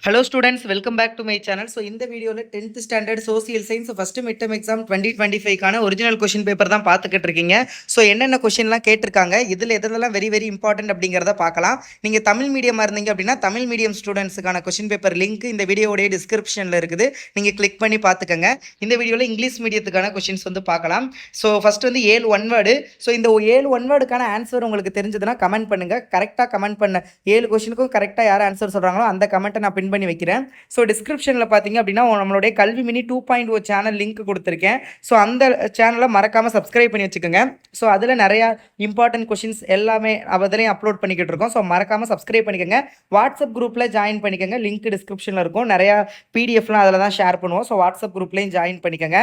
Hello students, welcome back to my channel. So இந்த வீடியோவில் 10th standard social science first mid term exam 2025க்கான original question paper தான் பார்த்துக்கிட்டு இருக்கீங்க. So என்னென்ன கொஷின்லாம் கேட்டிருக்காங்க, இதில் எதெல்லாம் வெரி வெரி இம்பார்ட்டன்ட் அப்படிங்கிறத பார்க்கலாம். நீங்கள் தமிழ் மீடியமாக இருந்தீங்க அப்படின்னா தமிழ் மீடியம் ஸ்டூடெண்ட்ஸுக்கான கொஷின் பேப்பர் லிங்க் இந்த வீடியோடைய டிஸ்கிரிப்ஷனில் இருக்குது, நீங்கள் கிளிக் பண்ணி பார்த்துக்கங்க. இந்த வீடியோவில் இங்கிலீஷ் மீடியத்துக்கான கொஷின்ஸ் வந்து பார்க்கலாம். ஸோ ஃபஸ்ட் வந்து 7 ஒன்வேர்டு. ஸோ இந்த 7 ஒன்வேர்டுக்கான ஆன்சர் உங்களுக்கு தெரிஞ்சதுன்னா கமெண்ட் பண்ணுங்கள். கரெக்டாக கமெண்ட் பண்ண 7 கொஷினுக்கும் கரெக்டாக யார் ஆன்சர் சொல்கிறாங்களோ அந்த கமெண்ட்டை நான் பண்ணி வைக்கிறேன். ஸோ டிஸ்கிரிப்ஷனில் பார்த்தீங்க அப்படின்னா நம்மளுடைய கல்வி மினி 2.0 சேனல் லிங்க் கொடுத்துருக்கேன். ஸோ அந்த சேனலை மறக்காமல் சப்ஸ்கிரைப் பண்ணி வச்சுக்கோங்க. ஸோ அதில் நிறையா இம்பார்ட்டன்ட் கொஷின்ஸ் எல்லாமே அதிலையும் அப்லோட் பண்ணிக்கிட்டு இருக்கோம். ஸோ மறக்காமல் சப்ஸ்கிரைப் பண்ணிக்கோங்க. வாட்ஸ்அப் குரூப்பில் ஜாயின் பண்ணிக்கோங்க, லிங்க் டிஸ்கிரிப்ஷனில் இருக்கும். நிறையா பிடிஎஃப்லாம் அதில் தான் ஷேர் பண்ணுவோம். ஸோ வாட்ஸ்அப் குரூப்லேயும் ஜாயின் பண்ணிக்கோங்க.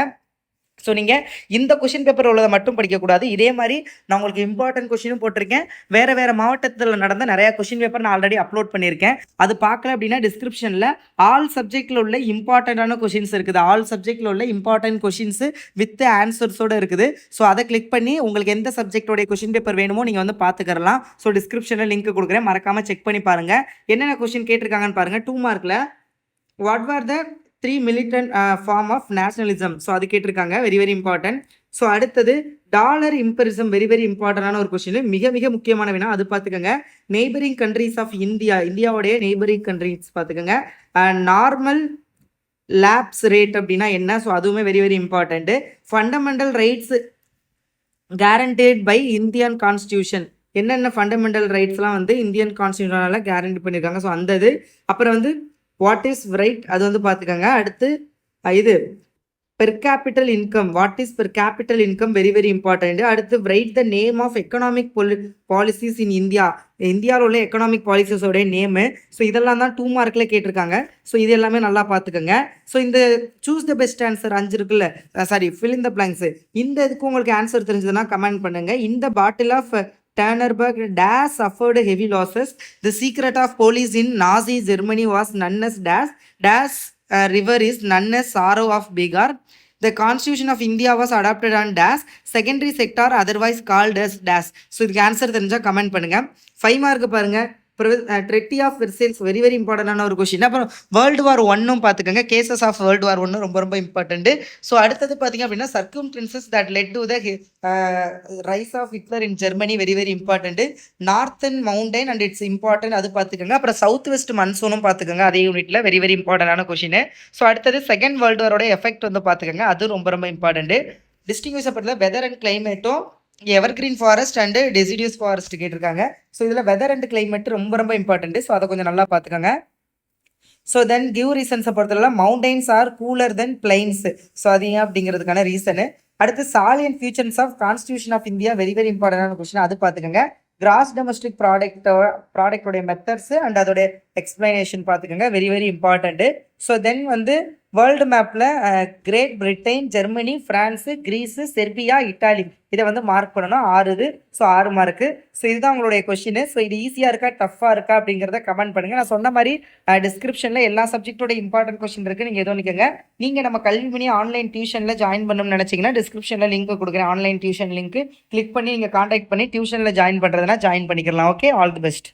ஸோ நீங்கள் இந்த கொஷின் பேப்பர் உள்ளதை மட்டும் படிக்கக்கூடாது. இதே மாதிரி நான் உங்களுக்கு இம்பார்ட்டன்ட் கொஷினும் போட்டிருக்கேன். வேறு மாவட்டத்தில் நடந்த நிறையா கொஷின் பேப்பர் நான் ஆல்ரெடி அப்லோட் பண்ணியிருக்கேன். அது பார்க்கல அப்படின்னா டிஸ்கிரிப்ஷனில் ஆல் சப்ஜெக்டில் உள்ள இம்பார்ட்டண்ட்டான கொஷின்ஸ் இருக்குது. ஆல் சப்ஜெக்டில் உள்ள இம்பார்ட்டன்ட் கொஷின்ஸு வித் ஆன்சர்ஸோடு இருக்குது. ஸோ அதை கிளிக் பண்ணி உங்களுக்கு எந்த சப்ஜெக்டோடைய கொஷின் பேப்பர் வேணுமோ நீங்கள் வந்து பார்த்துக்கலாம். ஸோ டிஸ்கிரிப்ஷனில் லிங்க் கொடுக்குறேன், மறக்காமல் செக் பண்ணி பாருங்கள். என்னென்ன கொஷின் கேட்டிருக்காங்கன்னு பாருங்கள். 2 மார்க்கில் what are the 3 militant form of nationalism. So அது கேட்டிருக்காங்க, வெரி வெரி இம்பார்ட்டன்ட். ஸோ அடுத்தது டாலர் இம்பரிசம், வெரி வெரி இம்பார்ட்டண்டான ஒரு கொஸ்டின், மிக மிக முக்கியமான வேணா அது பார்த்துக்கோங்க. நெய்பரிங் கண்ட்ரிஸ் ஆஃப் இந்தியா, இந்தியாவுடைய நெய்பரிங் கண்ட்ரிஸ் பார்த்துக்கோங்க. நார்மல் லேப்ஸ் ரேட் அப்படின்னா என்ன? ஸோ அதுவுமே very very important. Fundamental rights guaranteed by Indian constitution, என்னென்ன ஃபண்டமெண்டல் ரைட்ஸ்லாம் வந்து இந்தியன் கான்ஸ்டியூஷனால் கேரண்டி பண்ணியிருக்காங்க. ஸோ அந்த இது. அப்புறம் வந்து வாட் இஸ் ரைட், அது வந்து பார்த்துக்கோங்க. அடுத்து இது per capita income, what is per capita income, very very important. அடுத்து write the name of economic policies in India, இந்தியாவில் உள்ள எக்கனாமிக் பாலிசிஸோடைய நேமு. ஸோ இதெல்லாம் தான் 2 மார்க்கில் கேட்டிருக்காங்க. ஸோ இது எல்லாமே நல்லா பார்த்துக்கோங்க. ஸோ இந்த சூஸ் த பெஸ்ட் ஆன்சர் 5 இருக்குல்ல, sorry fill in the blanks, இந்த இதுக்கு உங்களுக்கு ஆன்சர் தெரிஞ்சதுன்னா கமெண்ட் பண்ணுங்கள். இந்த battle of Tannerberg dash suffered heavy losses. The secret of police in Nazi Germany was none as dash river is none as sorrow of Begar. The constitution of India was adopted on dash secondary sector otherwise called as dash. So இதுக்கு answer தெரிஞ்சால் comment பண்ணுங்கள். 5 mark பாருங்கள். Treaty of வெர்சேல்ஸ், very very இம்பார்ட்டண்டான ஒரு question. அப்புறம் world war 1 பார்த்துக்கோங்க. Cases of world war 1 ரொம்ப ரொம்ப இம்பார்ட்டன்ட்டு. ஸோ அடுத்தது பார்த்தீங்க அப்படின்னா circumstances that led to the rise of Hitler in Germany, very very important. Northern mountain and its important, அது பார்த்துக்கோங்க. அப்புறம் சவுத் வெஸ்ட் மன்சூனும் பார்த்துக்கோங்க, அதே யூனிட்டில் வெரி வெரி இம்பார்ட்டண்டான கொஸ்டின். ஸோ அடுத்தது செகண்ட் வேர்ல்டு வாரோட எஃபெக்ட் வந்து பார்த்துக்கோங்க, அது ரொம்ப ரொம்ப இம்பார்ட்டன்ட்டு. டிஸ்டிங்விஷ் படத்தில் வெதர் அண்ட் கிளைமேட்டும் evergreen forest and deciduous forest கேட்டிருக்காங்க. ஸோ இதில் வெதர் அண்ட் கிளைமேட் ரொம்ப ரொம்ப இம்பார்ட்டன்ட்டு. ஸோ அதை கொஞ்சம் நல்லா பார்த்துக்கோங்க. ஸோ தென் கிவ் ரீசன்ஸை பொறுத்தவரை mountains are cooler than plains. So அது ஏன் அப்படிங்கிறதுக்கான ரீசனு. அடுத்து salient features of constitution of India, very very இம்பார்ட்டன்டான கொஸ்டின், அது பார்த்துக்கோங்க. கிராஸ் டொமஸ்டிக் ப்ராடக்டோடைய மெத்தட்ஸு அண்ட் அதோடைய எக்ஸ்பிளனேஷன் பார்த்துக்கோங்க, very very important. So then வந்து வேர்ல்டு மேப்பில் great Britain, Germany, France, Greece, Serbia, Italy, இதை வந்து மார்க் பண்ணணும். 6 இது. So 6 mark. ஸோ இதுதான் உங்களுடைய கொஷின். ஸோ இது ஈஸியாக இருக்கா டஃப்பாக இருக்கா அப்படிங்கிறத கமெண்ட் பண்ணுங்கள். நான் சொன்ன மாதிரி டிஸ்கிரிப்ஷனில் எல்லா சப்ஜெக்டோட இம்பார்ட்டன்ட் கொஷின் இருக்குது, நீங்கள் எதுவும் நிற்குங்க. நீங்கள் நம்ம கல்வி பண்ணி ஆன்லைன் டியூஷனில் ஜாயின் பண்ணணும்னு நினச்சிங்கன்னா டிஸ்கிரிப்ஷனில் லிங்க் கொடுக்குறேன், ஆன்லைன் டியூஷன் லிங்க் கிளிக் பண்ணி நீங்கள் காண்டாக்ட் பண்ணி டியூஷனில் ஜாயின் பண்ணுறதுனா ஜாயின் பண்ணிக்கலாம். Okay, all the best.